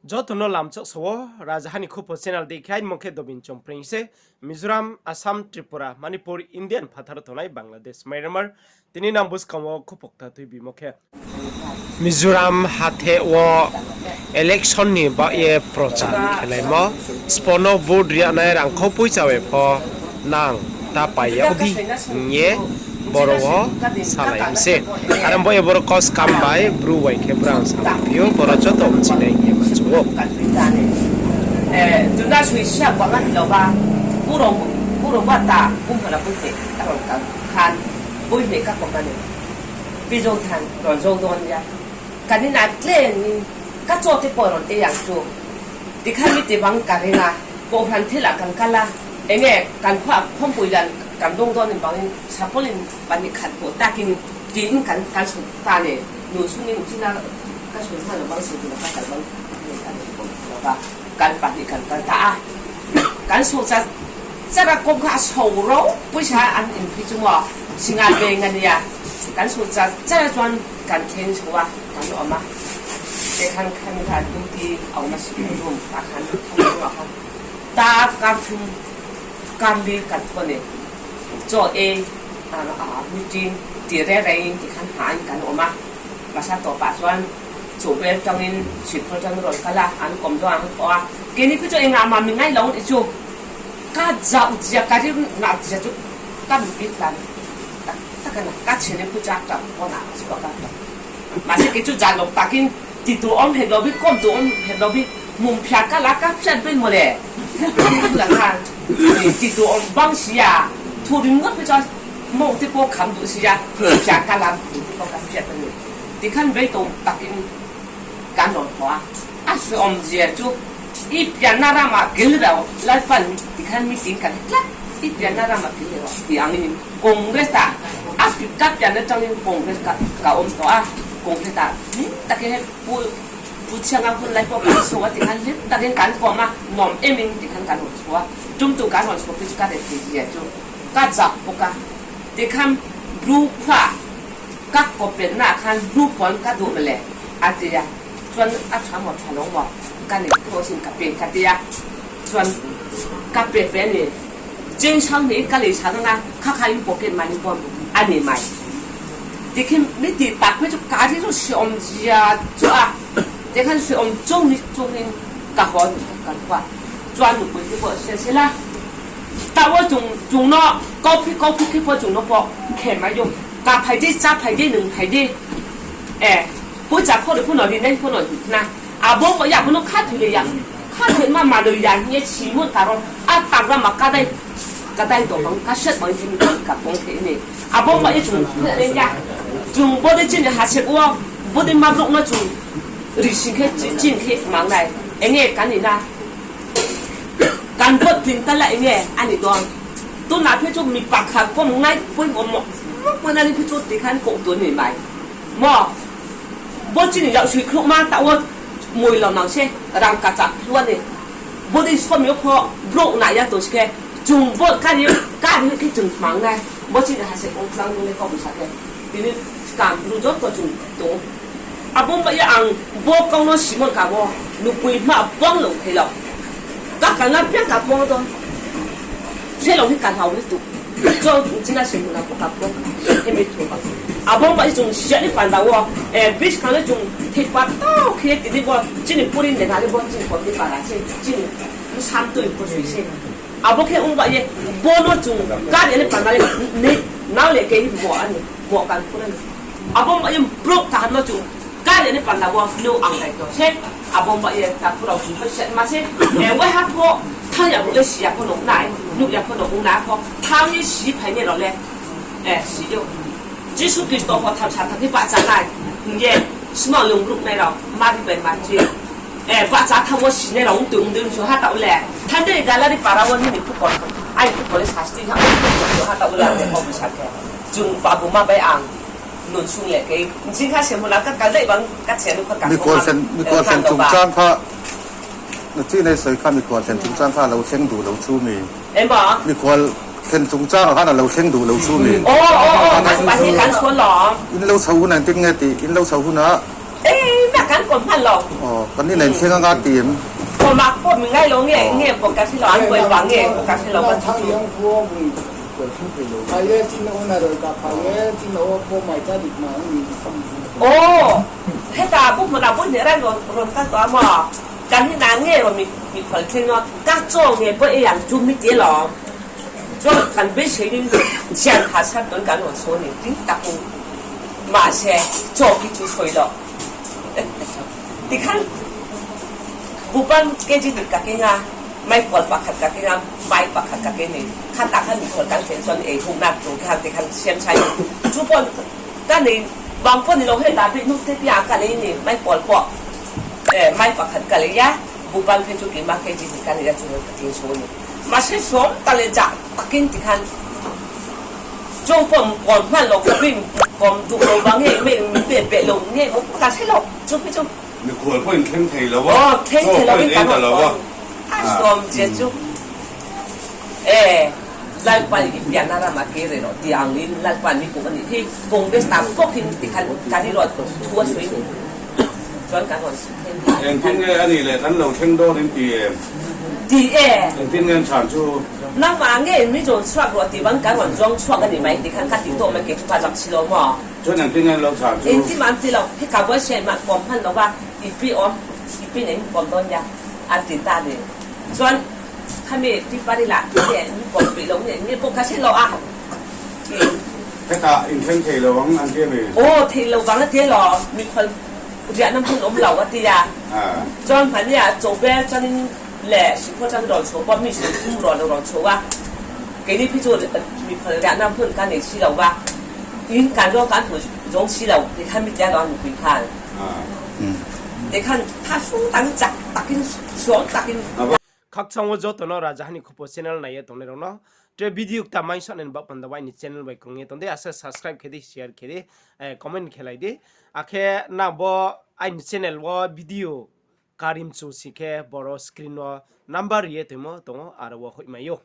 Jotono lamchok so Rajahani Kupo channel dekhai mokhe dobin chompring se Mizoram, Assam, Tripura, Manipur, Indian phathar tonai Bangladesh Myanmar tini nam bus kamo khupokta tui bi mokhe Mizoram hathe wo election ni ba ye prochar khelaimo spono board ria nai rang khopui chawe pho nang ta paya udi nye borowo salai se aram boy boro kos kambai bru wai ke brown salai pio boro joto mchinai ye machuo chúng ta suy xét qua cái đầu ba cú đồ ba ta cũng phải là bút tệ các bạn cả khan bút tệ các bạn này ví dụ thằng còn dâu đòn ra cái này là lên các chỗ thì bỏ rồi để làm chỗ thì khai mi thì bằng cái này là bộ phận thế là càng cala em nghe càng khoa không bùi lần càng đông đòn thì bằng sắp lên bằng những khăn bộ ta kinh chính càng sụt ta này nhiều số những cái là các số thằng là bằng sự là các bằng vàการปฏิกันตาการสู้จะรักกงข้าโฉร้ผู้ชายอันอินพิจวัวสิงานเบงันเนี่ยการสู้จะจวนการเทนชัวการออกมาแต่ขันดูที่เอามาสิรวมตาขันทำยังไงครับตาการชุมการดีกันตัวเนี่ยโจเอมีจีนตีแร่ไรที่ขันหายกันออกมาภาษาต่อปากส่วนchủ bên trong nên chỉ có trong rồi cả là anh cầm đồ ăn qua cái này cứ cho anh làm mà mình ngay lâu thì chú cá dạo giờ cá đi ngạo giờ chú cá mình biết làm tất cả là cá chuyện này cứ chắc chắn con nào chỉ có cá mà sẽ cái chú già lộc ta kinh thì tụi ông hết rồi biết con tụi ông hết rồi biết mùng phá cá lá cá phèn bên một lẻ là thằng thì tụi ông băng xì à thu đến ngất với cho mong thì cô khám tụi xì à phá cá làm thì có cá phèn bên người thì khăn về tụi ta kinhการหลอกหัวอาศัยอมเจียจูอีเปียนารามากิลเราไล่ฟันที่ขันมีสิ่งกันละอีเปียนารามากิลเราที่อังนี้กงเรสตาอาศัยกับยันจังนี้กงเรสกับอมตัวกงเรสตาแต่แค่ผู้เชี่ยวชาญคนไล่พวกผู้สวดที่ขันเล็บแต่เรื่องการก่อมาหนอมเอ็มิงที่ขันการหลอกหัวจุ่มตัวการหลอกหัวพิจารณาที่เจียจูกัดจับพวกกันที่ขันรูปว่ากักก็เป็นหน้าขันรูปผลกัดดูไปเลยอาเจียส่วนอาชาหมดฉลองบอกกันนี่ตัวสิ่งกับเป็นกันเดียส่วนกับเป็นแฟนนี่จริงช่างนี้กันเลยช่างนั้นข้าใครอยู่ปกเก็ตมันบอลอันนี้ไหมที่คือไม่ติดปากไม่จุกการที่เราเชื่อมจีอ่ะจ้าที่ขันเชื่อมจงนี่กับหัวกันว่าจวนหนุ่มที่บอกเสียสิละแต่ว่าจงเนาะก็พี่ที่พอจงเนาะบอกเข็มมาอยู่กับไผ่ที่จับไผ่ที่หนึ่งไผ่ที่ผู้จับคนหรือผู้หน่อยดีได้ผู้หน่อยนะบอกว่าอยากผู้น้องข้าถือเลยอยากข้าถือมาเลยอยากเนี่ยชีมุดการอนตากเรามาก็ได้ตัวของข้าเช็ดบางทีมีกับของเทนี่บอกว่าจุงเนี่ยจุงบ่ได้จีนหาเช็ดว่าบ่ได้มาลงนะจุงริสิงแค่จีนแค่มังไหนเองกันนี่นะการพูดถึงกันละเองอันนี้ตัวนาพี่จุมีปากขาก็มึงง่ายพูดหมดวันนั้นพี่จุตีขันกงตัวนี่ไหมหม้อบ่จีนี่เราช่วยครุมาแต่ว่ามวยเราหนังเช่รังกระจับล้วนนี่บ่ได้ชอบมีพอโรคไหนอย่างตัวเช่จุงบ่การนี้ที่จุงมังไงบ่จีนี่หาเสกองครั้งนี้ก็ไม่ใช่ทีนี้การรู้จักตัวจุงตัวบ่ไปยังบ่กองน้องสิมันกับบ่ลูกปุยมาบ้องลงให้เราก็การนั้นเพียงกับบ่ตัวเช่เราที่การเฮาที่ตุ就今天新闻啦，不发布，也没错吧？บอกว่าจงเสียนี่ฝันดาวบิชเขาเลยจงที่ปัดต้อเคลียร์ติดว่าจีนปุ่นเนี่ยนะที่ว่าจีนคนที่ป่าละเช่จีนมันซ้ำตัวอีกคนสุดเช่บอกแค่องค์ว่าเย่บอลจงการเนี่ยฝันดาวเนี่ยน่าเลยแค่ที่บอกอันนี้บอกกันคนนั้นบอกว่ายังปลุกทหารจงการเนี่ยฝันดาวนู่อังไงตัวเช่บอกว่ายังถ้าพวกเราถึงไม่เช่มาเช่ไว้ให้พวกท่านอยากรู้สิอยากพวกหนุ่มไหนหนุ่มอยากพวกหนุ่มไหนพอท่านยี่สิบพันเนี่ยเราเลยสิเดียวจิสุกิสโตพอทำชาติที่ป้าจ๋าได้เนี่ยสมองลงลุกในเรามาที่เป็นมาเจียป้าจ๋าทำว่าสิ่งในเราตึงชัวร์ฮัตเอาแหละท่านได้การแล้วที่ป่าเราวันนี้ผู้ก่อนไอ้ผู้ก่อนเลยชาติที่ทำชัวร์ฮัตเอาแหละเนี่ยพอผู้ชายแก่จุงป้าบุมาไปอ่างหนุนชุ่มแหละกี่จริงข้าเสียหมดแล้วก็การได้บางก็เสียลูกก็การมีคนเซ็นจุงจ้างข้าที่ในสายข้ามีคนเซ็นจุงจ้างข้าเราเช็งดูเราชูมีบอกมีคนเซ็นจุงจ้างข้าเราเช็งดูเราชูมีมาที่การชวนหรออินเราชาวนั่นติงไงตีอินเราชาวนะแม่กัน còn phan lò อ๋อกันนี่เลยเสียงงาตีม còn mà có mình ngay lỗ nghe bộ cá xin lò ăn quay vàng nghe bộ cá xin lò vẫn 탕 영구어 파예 진오나를까 파예 진오 포마이자 딕마니 ô thế ta bút mà đào bút nhớ ra rồi các tòa mà cáiที่นางnghe mà mình phải thấy nó các chỗ nghe bữa ấy ăn chung mit lò cho cần biết chế định xem hạ sát đến cái một số này tính đặc biệt mà sẽ cho cái chú chơi đó thì khănบุบันเกจิติกับเกงาไม่ปวดปากขัดกับเกงาไม่ปากขัดกับเกนี่ขั้นตาขั้นมีคนการเขียนส่วนเองทุ่งนักตรงข้างที่ขั้นเชียนชัยทุกคนด้านนี้บางคนเราให้ตาเป็นนุ๊กเทียบกันนี่ไม่ปวดปอกไม่ปากขัดกันเลยยะบุบันเป็นจุดกินมาเกจิติกันนี่จะช่วยกับเกงโซนมาใช้สมตะเลยจักตะกินที่ขั้นจงผมก่อนพันเราก็วิ่งก่อนดูเราบางเงี้ยไม่เปลี่ยนเปลี่ยนลงเงี้ยมันการใช้เราจุ๊บพี่จุ๊บ你可能傾氣啦喎，傾氣啦，邊講啦喎，我唔知做，來班入邊那啦嘛，幾嚟咯，啲人嚟來班咪講緊啲，講啲三國片，啲看睇啲落拖水，轉緊我先。人聽嘅อันนี้เลยกันเรา傾多啲啲啲人聽嘅產出。那話嘅咪做出落地方緊運裝出緊啲咪，啲看啲多咪幾出發入去咯嘛。所以人聽嘅เรา產出。人啲晚啲咯，啲舊嗰些嘛，講翻咯話。一邊我一邊人廣東人，啊電單的，所以他們啲巴啲啦，啲人廣北龍人，你不開始落啊？喺大人傾氣啦，揾安啲咪？哦，聽路講一啲咯，มีคนเรียนน้ำพุ่งล้มเหลา一啲啊，จนพันเนี่ย做咩真แหละสิพ่อจังรอนโชว์ว่ามีสิ่งที่รอนโชว์ว่าเกี่ยวกับพี่โจมีคนเรียนน้ำพุ่งกันในชีเราว่ายิ่งการร้องการถูกร้องชีเราที่ท่านมีใจร้อนหนุนผ่าน你看他说当讲打跟说打跟。khắc xong vô tụi nó ra hani khu channel này tụi nó nó cái video ta mai sang nên bấm vào ni channel vậy cũng nghe tụi đấy asa subscribe cái đi share cái đi comment cái lại đi akhe na bo ai channel wo video karim chu si ke boro screen wo number ye tụi mo tụi mo ara wo hoi mayo